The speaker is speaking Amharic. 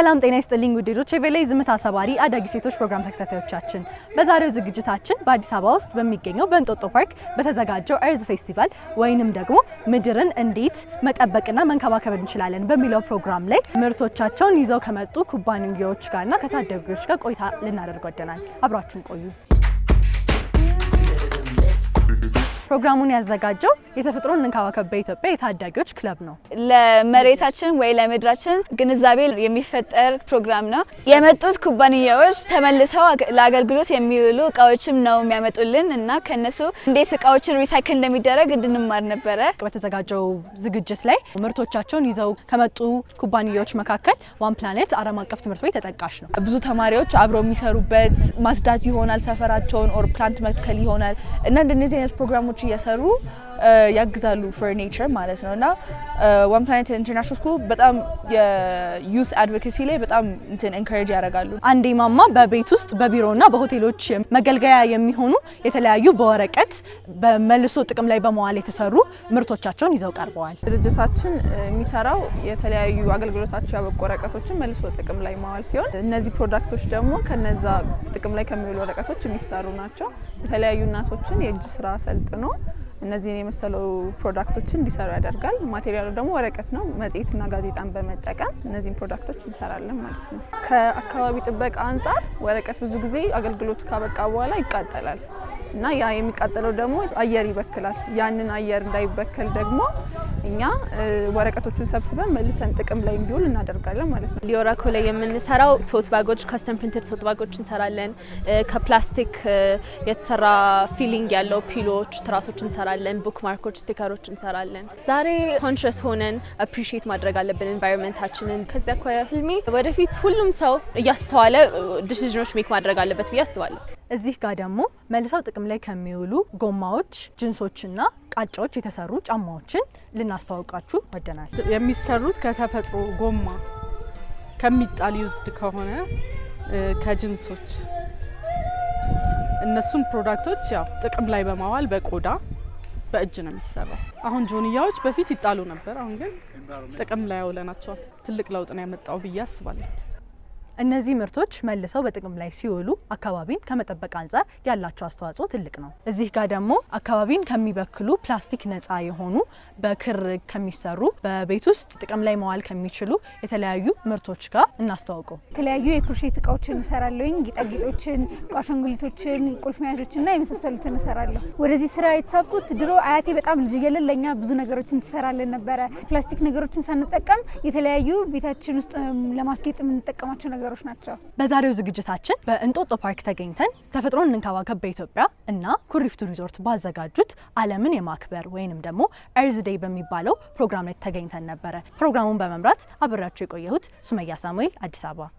ሰላም ጤና ይስጥልኝ ውዴቶቼ በላይ ዝምታ ሰባሪ አዳጊ ሴቶች ፕሮግራም ተከታታዮቻችን በዛሬው ዝግጅታችን በአዲስ አበባ ውስጥ በሚገኘው በእንጦጦ ፓርክ በተዘጋጀው እርዝ ፌስቲቫል ወይንም ደግሞ ምድርን እንዴት መጠበቅና መንከባከብ እንችላለን በሚለው ፕሮግራም ላይ ምርቶቻቸውን ይዘው ከመጡ ኩባንያዎች ጋርና ከታዳጊዎች ጋር ቆይታ ልናደርግ ወደናል። አብራችሁን ቆዩ። ፕሮግራሙን ያዘጋጀው የተፈጥሮን እንከባከብ በኢትዮጵያ የታዳጊዎች ክለብ ነው። ለመሬታችን ወይ ለምድራችን ግንዛቤ የሚፈጠር ፕሮግራም ነው። የመጡት ኩባንያዎች ተመልሰው ለአገልግሎት የሚውሉ እቃዎችም ነው የሚያመጡልን እና ከነሱ እንዴት እቃዎችን ሪሳይክል እንደሚደረግ እንድንማር ነበረ። በተዘጋጀው ዝግጅት ላይ ምርቶቻቸውን ይዘው ከመጡ ኩባንያዎች መካከል ዋን ፕላኔት ዓለም አቀፍ ትምህርት ቤት ተጠቃሽ ነው። ብዙ ተማሪዎች አብረው የሚሰሩበት ማስዳት ይሆናል ሰፈራቸውን ኦር ፕላንት መትከል ይሆናል እና እንደነዚህ አይነት ፕሮግራሞች እየሰሩ ያግዛሉ ፎር ኔቸር ማለት ነውና ዋን ፕላኔት ኢንተርናሽናል ስኩል በጣም የዩት አድቮኬሲ ላይ በጣም ኢንከሬጅ ያደርጋሉ። አንዴ ማማ በቤት ውስጥ በቢሮና በሆቴሎች መገልገያ የሚሆኑ የተለያዩ በወረቀት በመልሶ ጥቅም ላይ በመዋል የተሰሩ ምርቶቻቸውን ይዘው ቀርበዋል። ድርጅታችን የሚሰራው የተለያዩ አገልግሎታቸው ያበቁ ወረቀቶችን መልሶ ጥቅም ላይ ማዋል ሲሆን እነዚህ ፕሮዳክቶች ደግሞ ከነዛ ጥቅም ላይ ከሚውሉ ወረቀቶች የሚሰሩ ናቸው። የተለያዩ እናቶችን የእጅ ስራ ሰልጥኖ እነዚህን የመሰለው ፕሮዳክቶችን እንዲሰሩ ያደርጋል። ማቴሪያሉ ደግሞ ወረቀት ነው። መጽሔትና ጋዜጣን በመጠቀም እነዚህን ፕሮዳክቶች እንሰራለን ማለት ነው። ከአካባቢ ጥበቃ አንጻር ወረቀት ብዙ ጊዜ አገልግሎቱ ካበቃ በኋላ ይቃጠላል እና ያ የሚቃጠለው ደግሞ አየር ይበክላል። ያንን አየር እንዳይበከል ደግሞ እኛ ወረቀቶቹን ሰብስበን መልሰን ጥቅም ላይ እንዲውል እናደርጋለን ማለት ነው። ሊዮራኮ ላይ የምንሰራው ቶት ባጎች ካስተም ፕሪንትድ ቶት ባጎች እንሰራለን። ከፕላስቲክ የተሰራ ፊሊንግ ያለው ፒሎች፣ ትራሶች እንሰራለን። ቡክ ማርኮች፣ ስቲከሮች እንሰራለን። ዛሬ ኮንሽስ ሆነን አፕሪሺየት ማድረግ አለብን ኤንቫይሮንመንታችንን። ከዚያ ህልሜ ወደፊት ሁሉም ሰው እያስተዋለ ዲሲዥኖች ሜክ ማድረግ አለበት ብዬ አስባለሁ። እዚህ ጋር ደግሞ መልሰው ጥቅም ላይ ከሚውሉ ጎማዎች፣ ጅንሶችና ቃጫዎች የተሰሩ ጫማዎችን ልናስተዋውቃችሁ ወደናል። የሚሰሩት ከተፈጥሮ ጎማ ከሚጣል ዩዝድ ከሆነ ከጅንሶች እነሱም ፕሮዳክቶች ያው ጥቅም ላይ በማዋል በቆዳ በእጅ ነው የሚሰራው። አሁን ጆንያዎች በፊት ይጣሉ ነበር፣ አሁን ግን ጥቅም ላይ አውለናቸዋል። ትልቅ ለውጥ ነው ያመጣው ብዬ አስባለሁ። እነዚህ ምርቶች መልሰው በጥቅም ላይ ሲውሉ አካባቢን ከመጠበቅ አንጻር ያላቸው አስተዋጽኦ ትልቅ ነው። እዚህ ጋር ደግሞ አካባቢን ከሚበክሉ ፕላስቲክ ነፃ የሆኑ በክር ከሚሰሩ በቤት ውስጥ ጥቅም ላይ መዋል ከሚችሉ የተለያዩ ምርቶች ጋር እናስተዋውቀው። የተለያዩ የክሮሼት እቃዎችን እንሰራለሁኝ። ጌጣጌጦችን፣ ቋሸንጉሊቶችን፣ ቁልፍ መያዦችና የመሳሰሉትን እንሰራለሁ። ወደዚህ ስራ የተሳብኩት ድሮ አያቴ በጣም ልጅ እያለን ለኛ ብዙ ነገሮችን ትሰራለን ነበረ። ፕላስቲክ ነገሮችን ሳንጠቀም የተለያዩ ቤታችን ውስጥ ለማስጌጥ የምንጠቀማቸው ነገሮች ናቸው። በዛሬው ዝግጅታችን በእንጦጦ ፓርክ ተገኝተን ተፈጥሮን እንከባከብ በኢትዮጵያ እና ኩሪፍቱ ሪዞርት ባዘጋጁት ዓለምን የማክበር ወይንም ደግሞ እርዝ ዴይ በሚባለው ፕሮግራም ላይ ተገኝተን ነበረ። ፕሮግራሙን በመምራት አብራችሁ የቆየሁት ሱመያ ሳሙኤል፣ አዲስ አበባ።